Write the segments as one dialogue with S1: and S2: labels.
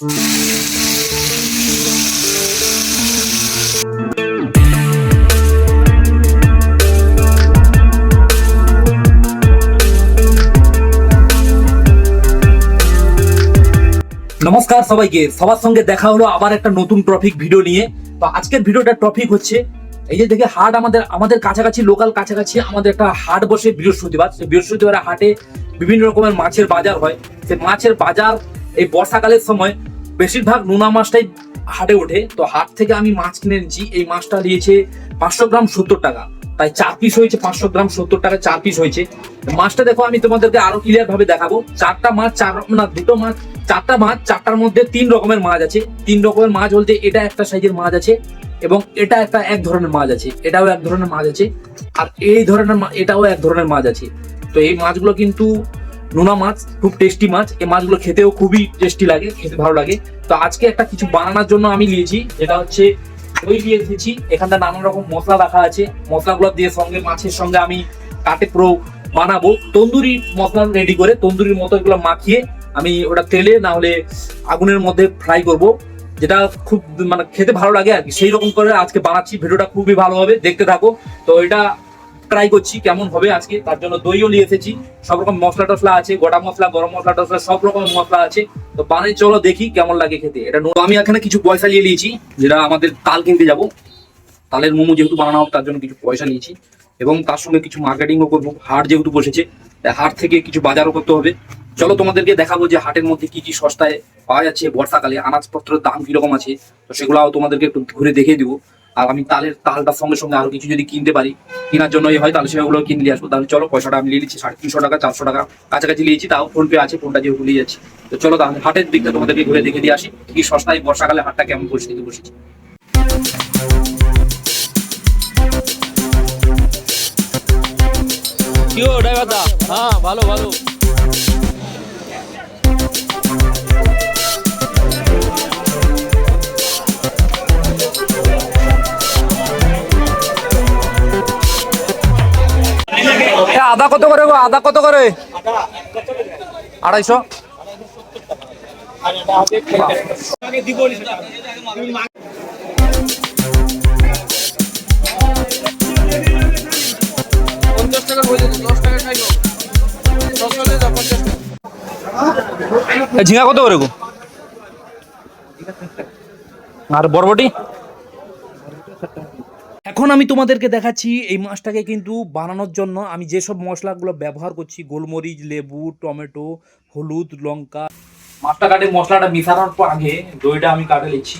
S1: নমস্কার সবাইকে, সবার সঙ্গে দেখা হলো আবার একটা নতুন টপিক ভিডিও নিয়ে। তো আজকের ভিডিওটার টপিক হচ্ছে এই যে দেখে হাট আমাদের কাছাকাছি লোকাল কাছাকাছি আমাদের একটা হাট বসে বৃহস্পতিবার। সেই বৃহস্পতিবার হাটে বিভিন্ন রকমের মাছের বাজার হয়। সেই মাছের বাজার এই বর্ষাকালের সময় বেশিরভাগ নোনা মাছটাই হাটে ওঠে। তো হাট থেকে আমি মাছ কিনে নিচ্ছি। এই মাছটা নিয়েছে 500 গ্রাম 70 টাকা, তাই 4 পিস হয়েছে। 500 গ্রাম 70 টাকা 4 পিস হয়েছে। মাছটা দেখো, আমি তোমাদেরকে আরো ক্লিয়ার ভাবে দেখাবো। চারটা মাছ দুটো মাছ, চারটা মাছ, চারটার মধ্যে 3 রকমের মাছ আছে। 3 রকমের মাছ বলতে এটা একটা সাইজের মাছ আছে, এবং এটা একটা এক ধরনের মাছ আছে, এটাও এক ধরনের মাছ আছে, আর এই ধরনের এটাও এক ধরনের মাছ আছে। তো এই মাছগুলো কিন্তু নোনা মাছ, খুব টেস্টি মাছ। এই মাছগুলো খেতেও খুবই টেস্টি লাগে, খেতে ভালো লাগে। তো আজকে একটা কিছু বানানোর জন্য আমি নিয়েছি, যেটা হচ্ছে দই নিয়ে এসেছি। এখানটা নানান রকম মশলা রাখা আছে। মশলাগুলো দিয়ে সঙ্গে মাছের সঙ্গে আমি কাটে পুরো বানাবো তন্দুরি মশলা রেডি করে, তন্দুরির মতো এগুলো মাখিয়ে আমি ওটা তেলে না হলে আগুনের মধ্যে ফ্রাই করব, যেটা খুব মানে খেতে ভালো লাগে আর কি। সেই রকম করে আজকে বানাচ্ছি। ভিডিওটা খুবই ভালো হবে, দেখতে থাকো। তো এটা ট্রাই করছি কেমন হবে আজকে। তার জন্য দইও নিয়ে এসেছি, সব রকম মশলা টসলা আছে, গোটা মশলা, গরম মশলা টসলা, সব রকম মশলা আছে। তো বানিয়ে চলো দেখি কেমন লাগে খেতে। এটা আমি এখানে কিছু পয়সা নিয়ে নিয়েছি, যেটা আমাদের তাল কিনতে যাব। তালের মোমো যেহেতু বানানো হবে, তার জন্য কিছু পয়সা নিয়েছি, এবং তার সঙ্গে কিছু মার্কেটিংও করবো। হাট যেহেতু বসেছে, হাট থেকে কিছু বাজারও করতে হবে। চলো তোমাদেরকে দেখাবো যে হাটের মধ্যে কি কি সস্তায় পাওয়া যাচ্ছে বর্ষাকালে, আনাজপত্রের দাম কিরকম আছে। তো সেগুলাও তোমাদেরকে একটু ঘুরে দেখিয়ে দিবো। আর আমি তালটার সঙ্গে সঙ্গে আরো কিছু যদি কিনতে পারি, কেনার জন্য হয়, তাহলে সেগুলো কিনে নিয়ে আসবো। তাহলে চলো, পয়সাটা আমি নিয়ে নিচ্ছি 350 টাকা 400 টাকা কাছাকাছি নিয়েছি, তাও ফোনপে আছে, ফোনটা যেহেতু নিয়ে যাচ্ছি। তো চলো তাহলে হাটের দিকটা তোমাদেরকে ঘুরে দেখে দিয়ে আসি, কি সস্তায় বর্ষাকালে হাটটা কেমন পরিস্থিতি বসেছে।
S2: হ্যাঁ, ভালো ভালো।
S1: আদা কত করে গো? আদা কত করে? 250। ঝিঙা কত করে গো? আর বরবটি? এখন আমি তোমাদেরকে দেখাচ্ছি এই মাছটাকে কিন্তু বানানোর জন্য আমি যেসব মশলাগুলো ব্যবহার করছি, গোলমরিচ, লেবু, টমেটো, হলুদ, লঙ্কা। মাছটা কাটে মশলাটা মিশানোর পর আগে দইটা আমি কাটে নিচ্ছি।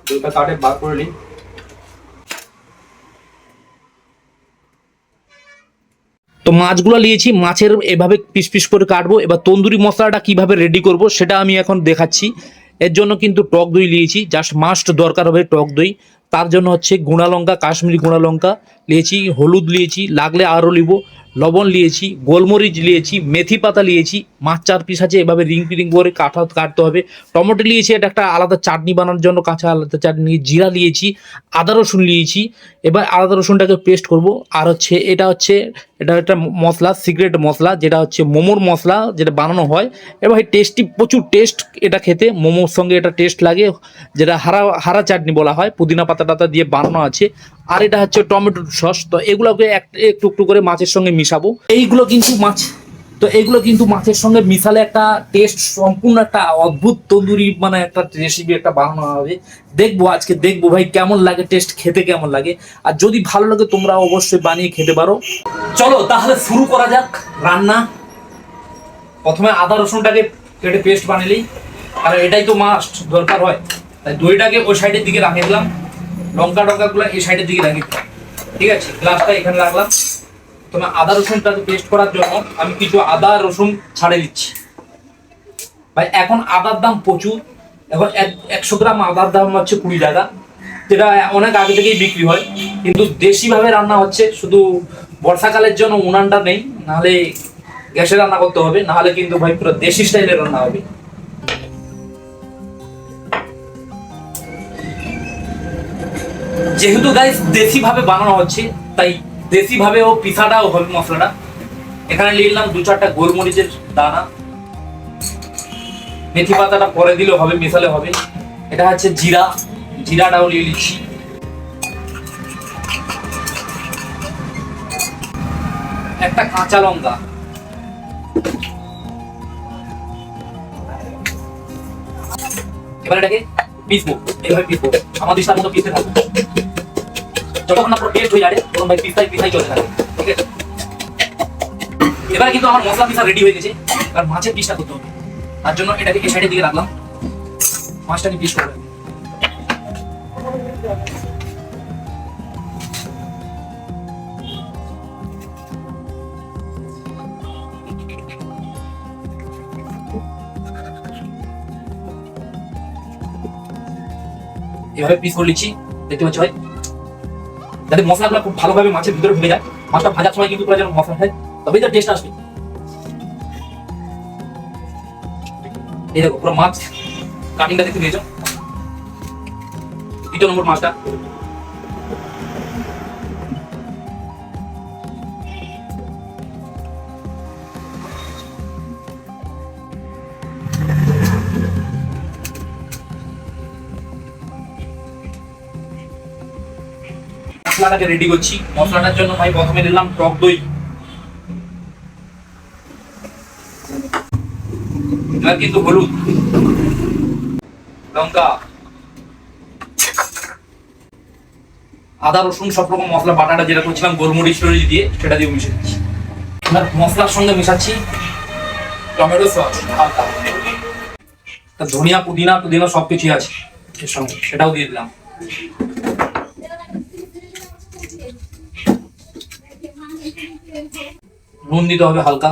S1: দইটা কাটে বার করে নিই। তো মাছগুলো নিয়েছি, মাছের এভাবে পিস পিস করে কাটবো। এবার তন্দুরি মশলাটা কিভাবে রেডি করব সেটা আমি এখন দেখাচ্ছি। এর জন্য কিন্তু টক দই নিয়েছি, জাস্ট মাস্ট দরকার হবে টক দই। তার জন্য হচ্ছে গুঁড়া লঙ্কা, কাশ্মীরি গুঁড়া লঙ্কা নিয়েছি, হলুদ নিয়েছি, লাগলে আরও নিব, লবণ নিয়েছি, গোলমরিচ নিয়েছি, মেথি পাতা নিয়েছি। মাছ 4 পিস আছে, এভাবে রিং পিরিং করে কাটতে হবে। টমেটো নিয়েছি, এটা একটা আলাদা চাটনি বানানোর জন্য, কাঁচা আলাদা চাটনি। জিরা নিয়েছি, আদা রসুন নিয়েছি। এবার আদা রসুনটাকে পেস্ট করব। আর হচ্ছে এটা একটা মশলা, সিক্রেট মশলা, যেটা হচ্ছে মোমোর মশলা, যেটা বানানো হয়। এবার টেস্টি, প্রচুর টেস্ট এটা খেতে, মোমোর সঙ্গে এটা টেস্ট লাগে, যেটা হারা চাটনি বলা হয়, পুদিনা পাতা টাতা দিয়ে বানানো আছে। আর এটা হচ্ছে টমেটো সস। তো এগুলোকে একটু একটু করে মাছের সঙ্গে মিশাবো। এইগুলো কিন্তু মাছের সঙ্গে মিশালে একটা টেস্ট, সম্পূর্ণ একটা অদ্ভুত তন্দুরি মানে একটা রেসিপি একটা বানানো হবে। আজকে দেখবো ভাই কেমন লাগে, টেস্ট খেতে কেমন লাগে। আর যদি ভালো লাগে তোমরা অবশ্যই বানিয়ে খেতে পারো। চলো তাহলে শুরু করা যাক রান্না। প্রথমে আদা রসুনটাকে কেটে পেস্ট বানালেই, আর এটাই তো মাস্ট দরকার হয়। তাই দইটাকে ওই সাইডের দিকে রাখে দিলাম, লঙ্কা টঙ্কাগুলো এই সাইডের দিকে রাখি দিলাম। ঠিক আছে, গ্লাসটা এখানে রাখলাম। তোমার আদা রসুনটাকে পেস্ট করার জন্য আমি কিছু আদা রসুন ছাড়ে দিচ্ছি। ভাই এখন আদার দাম প্রচুর। এখন 100 গ্রাম আদার দাম হচ্ছে 20 টাকা, যেটা অনেক আগে থেকেই বিক্রি হয়। কিন্তু দেশিভাবে রান্না হচ্ছে, শুধু বর্ষাকালের জন্য উনানটা নেই, নাহলে গ্যাসে রান্না করতে হবে, নাহলে কিন্তু ভাই পুরো দেশি স্টাইলে রান্না হবে। যেহেতু গাইস দেশি ভাবে বানানো হচ্ছে, তাই দেশি ভাবেও পিসাটাও হবে মশলাটা। এখানে নিয়ে নিলাম 2-4টা গোলমরিচের দানা, মেথি পাতাটা পরে দিলেও হবে, মেশালে হবে। এটা হচ্ছে জিরা, জিরাটাও নিয়ে নিচ্ছি। একটা কাঁচা লঙ্কা, এবার এটাকে পিসবো, এইভাবে পিসবো, আমার দিশার মতো পিসতে থাকবো। যতক্ষণ না পুরো পেস্ট হয়ে যায় তখন ভাই পিসাই পিসাই চলতে থাকে, ঠিক আছে? এবার কিন্তু আমার মশলা পিসা রেডি হয়ে গেছে। আর মাছের পিসটা করতে হবে, তার জন্য এটাকে এই সাইডের দিকে রাখলাম, মাছটাকে পিস করে এভাবে পিস করে নিচ্ছি। দেখতে পাচ্ছ ভাই, যাতে মশলাগুলো খুব ভালোভাবে মাছের ভিতরে ঢুকে যায়। মাছটা ভাজার সময় কিন্তু পুরো যেন মশলা হয়, তবেই তার টেস্ট আসবে। এই দেখো পুরো মাছ কাটিংটা দেখতে পেয়েছো, 2 নম্বর মাছটা। মশলাটাকে রেডি করছি। মশলাটার জন্য ভাই প্রথমে নিলাম টক দই, এবার কিন্তু হলুদ, লঙ্কা, আদা রসুন সব রকম মশলা বাটাটা যেটা করছিলাম গোলমরিচ টরিচ দিয়ে, সেটা দিয়ে মিশিয়ে দিচ্ছি। এবার মশলার সঙ্গে মেশাচ্ছি টমেটো সস হালকা, ধনিয়া পুদিনা পুদিনা সবকিছু আছে এর সঙ্গে, সেটাও দিয়ে দিলাম। নুন দিতে হবে হালকা।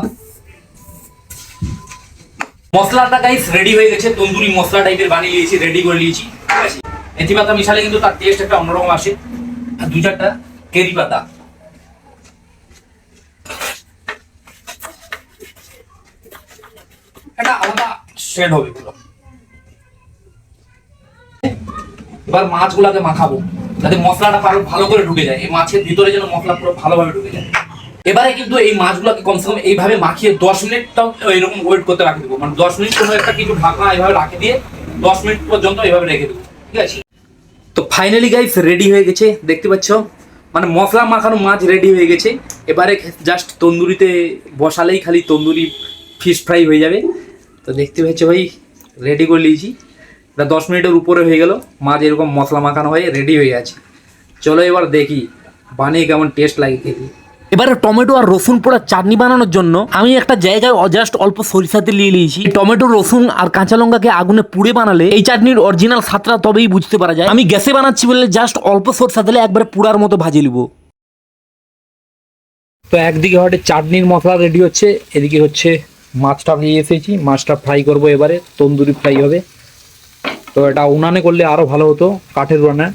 S1: মশলাটা গাইস রেডি হয়ে গেছে, তন্দুরি মশলা টাইপের বানিয়ে নিয়েছি, রেডি করে নিয়েছি, ঠিক আছে? মেথি পাতা মিশালে কিন্তু তার টেস্ট একটা অন্যরকম আসে। আর 2-4টা কেরি পাতা, এটা আলাদা শেড হবে পুরো। এবার মাছগুলাকে মাখাবো যাতে মশলাটা ভালো করে ঢুকে যায়, এই মাছের ভিতরে যেন মশলা পুরো ভালোভাবে ঢুকে যায়। এবারে কিন্তু এই মাছগুলোকে কমসে কম এইভাবে মাখিয়ে 10 মিনিটটাও এরকম ওয়েট করতে রাখে দেবো, মানে 10 মিনিট কোনো একটা কিছু ঢাকনা এইভাবে রাখে দিয়ে 10 মিনিট পর্যন্ত এইভাবে রেখে দেবো, ঠিক আছে? তো ফাইনালি গাইস রেডি হয়ে গেছে, দেখতে পাচ্ছ, মানে মশলা মাখানো মাছ রেডি হয়ে গেছে। এবারে জাস্ট তন্দুরিতে বসালেই খালি তন্দুরি ফিশ ফ্রাই হয়ে যাবে। তো দেখতে পাচ্ছ ভাই রেডি করে নিয়েছি, এটা 10 মিনিটের উপরে হয়ে গেল, মাছ এরকম মশলা মাখানো হয়ে রেডি হয়ে আছে। চলো এবার দেখি বানিয়ে কেমন টেস্ট লাগে খেতে।
S3: এবারে টমেটো আর রসুন পোড়া চাটনি বানানোর জন্য আমি একটা জায়গায় জাস্ট অল্প সরিষা তেল নিয়ে নিয়েছি। টমেটো, রসুন আর কাঁচা লঙ্কাকে আগুনে পুড়ে বানালে এই চাটনির অরিজিনাল স্বাদটা তবেই বুঝতে পারা যায়। আমি গ্যাসে বানাচ্ছি বলে জাস্ট অল্প সরিষা তেলে একবারে পুরার মতো ভাজে নিব।
S1: তো একদিকে হটে চাটনির মশলা রেডি হচ্ছে, এদিকে হচ্ছে মাছটা নিয়ে এসেছি, মাছটা ফ্রাই করব, এবারে তন্দুরি ফ্রাই হবে। তো এটা উনানে করলে আরো ভালো হতো, কাঠের উনানে।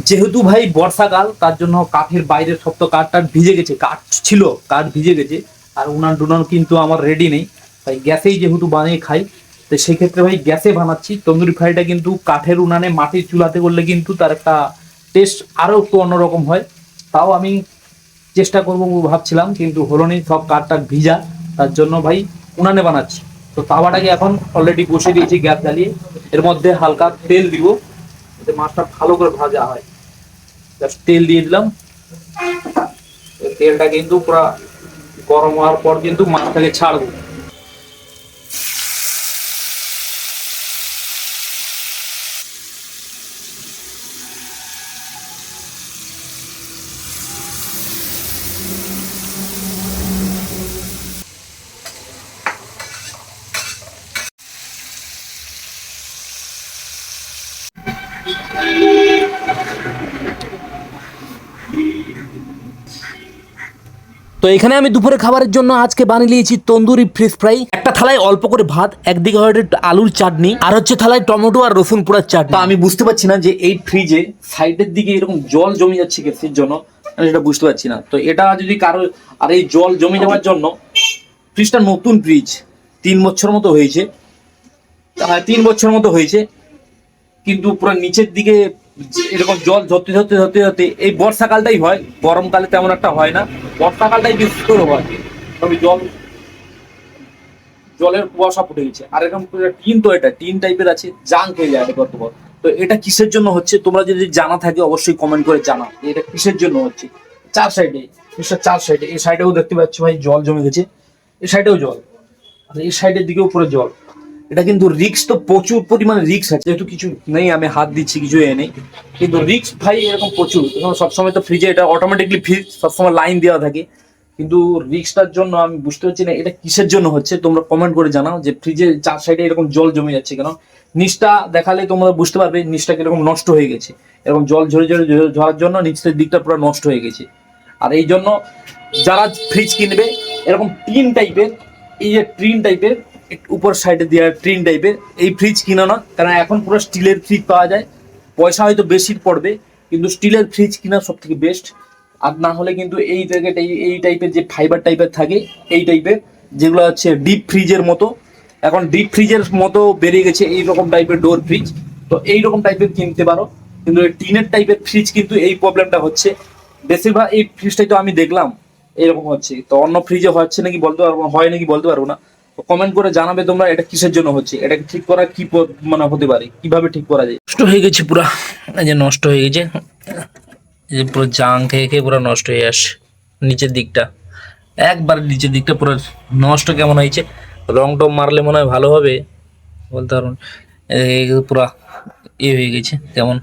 S1: যেহেতু ভাই বর্ষাকাল, তার জন্য কাঠের বাইরের সব তো কাঠ ভিজে গেছে, কাঠ ছিল কাঠ ভিজে গেছে, আর উনান টুনান কিন্তু আমার রেডি নেই, তাই গ্যাসেই যেহেতু বানিয়ে খাই, তো সেক্ষেত্রে ভাই গ্যাসে বানাচ্ছি। তন্দুরি ফ্রাইটা কিন্তু কাঠের উনানে মাটির চুলাতে করলে কিন্তু তার একটা টেস্ট আরও একটু অন্যরকম হয়। তাও আমি চেষ্টা করবো ভাবছিলাম, কিন্তু হলো নি, সব কাঠটা ভিজা, তার জন্য ভাই উনানে বানাচ্ছি। তো তাওয়াটাকে এখন অলরেডি বসিয়ে দিয়েছি গ্যাস জ্বালিয়ে, এর মধ্যে হালকা তেল দিব যাতে মাছটা ভালো করে ভাজা হয়। জাস্ট তেল দিয়ে দিলাম, তেলটা কিন্তু পুরো গরম হওয়ার পর কিন্তু মাছটাকে ছাড়বো।
S3: তো এখানে আমি দুপুরে খাবারের জন্য আজকে বানিয়ে নিয়েছি তন্দুরি ফিশ ফ্রাই। একটা থালায় অল্প করে ভাত, একদিকে হচ্ছে আলুর চাটনি, আর হচ্ছে থালায় টমেটো আর রসুন পোড়ার চাটনি।
S1: তা আমি বুঝতে পারছি না যে এই ফ্রিজে সাইডের দিকে এরকম জল জমে যাচ্ছে কিসের জন্য, আমি সেটা বুঝতে পারছি না। তো এটা যদি কারো, আর এই জল জমে যাওয়ার জন্য, ফ্রিজটা নতুন ফ্রিজ, 3 বছর মতো হয়েছে, 3 বছর মতো হয়েছে, কিন্তু পুরো নিচের দিকে এরকম জল ধরতে ধরতে ধরতে ধরতে, এই বর্ষাকালটাই হয়, গরমকালে তেমন একটা হয় না, বর্ষাকালটাই বিশেষ করে হয়, তবে জল জলের কুয়াশা ফুটে গেছে। আর এরকম টিন, তো এটা টিন টাইপের আছে, জাঙ্ক হয়ে যায় এটা কত বড়। তো এটা কিসের জন্য হচ্ছে তোমরা যদি জানা থাকে অবশ্যই কমেন্ট করে জানাও যে এটা কিসের জন্য হচ্ছে। চার সাইডে, চার সাইডে, এই সাইডেও দেখতে পাচ্ছ ভাই জল জমে গেছে, এই সাইডেও জল, আর এই সাইডের দিকেও পুরো জল। এটা কিন্তু রিক্স তো প্রচুর পরিমাণে রিক্স আছে, যেহেতু কিছু নেই আমি হাত দিচ্ছি কিছু নেই, কিন্তু রিক্স ভাই এরকম প্রচুর। সবসময় তো ফ্রিজে এটা অটোমেটিকলি ফ্রিজ সবসময় লাইন দেওয়া থাকে, কিন্তু রিক্সটার জন্য আমি বুঝতে পারছি না এটা কিসের জন্য হচ্ছে। তোমরা কমেন্ট করে জানাও যে ফ্রিজের চার সাইডে এরকম জল জমে যাচ্ছে কেন। নিচটা দেখালে তোমরা বুঝতে পারবে নিচটা কিরকম নষ্ট হয়ে গেছে, এরকম জল ঝরে ঝরে ঝরার জন্য নিচের দিকটা পুরো নষ্ট হয়ে গেছে। আর এই জন্য যারা ফ্রিজ কিনবে এরকম টিন টাইপের, এই যে টিন টাইপের উপর সাইডে দেওয়া টিন টাইপের এই ফ্রিজ কিনো না, কারণ এখন পুরো স্টিলের ফ্রিজ পাওয়া যায়। পয়সা হয়তো বেশি পড়বে, কিন্তু স্টিলের ফ্রিজ কিনা সব থেকে বেস্ট। আর না হলে কিন্তু এই জায়গাটা এই টাইপের যে ফাইবার টাইপের থাকে, এই টাইপের যেগুলো হচ্ছে ডিপ ফ্রিজের মতো, এখন ডিপ ফ্রিজের মতো বেরিয়ে গেছে এই রকম টাইপের ডোর ফ্রিজ, তো এই রকম টাইপের কিনতে পারো। কিন্তু টিনের টাইপের ফ্রিজ কিন্তু এই প্রবলেমটা হচ্ছে বেশিরভাগ। এই ফ্রিজটাই তো আমি দেখলাম এরকম হচ্ছে, তো অন্য ফ্রিজে হচ্ছে নাকি বলতে পারবো, হয় নাকি বলতে পারবো না। তো কমেন্ট করে জানাবে তোমরা এটা কিসের জন্য হচ্ছে, এটাকে ঠিক করা কি মানে হতে পারে, কিভাবে ঠিক করা যায়।
S3: নষ্ট হয়ে গেছে পুরা, এই যে নষ্ট হয়ে গেছে, এই যে পুরো জাং খেয়ে খেয়ে পুরো নষ্ট হয়ে আসে নিচের দিকটা, একবার নিচের দিকটা পুরো নষ্ট। কেমন হয়েছে, রং টং মারলে মনে হয় ভালো হবে, বলতে পারুন। পুরা হয়ে গেছে কেমন,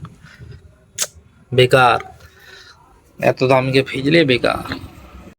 S3: বেকার। এত দামকে ফিজলে বেকার।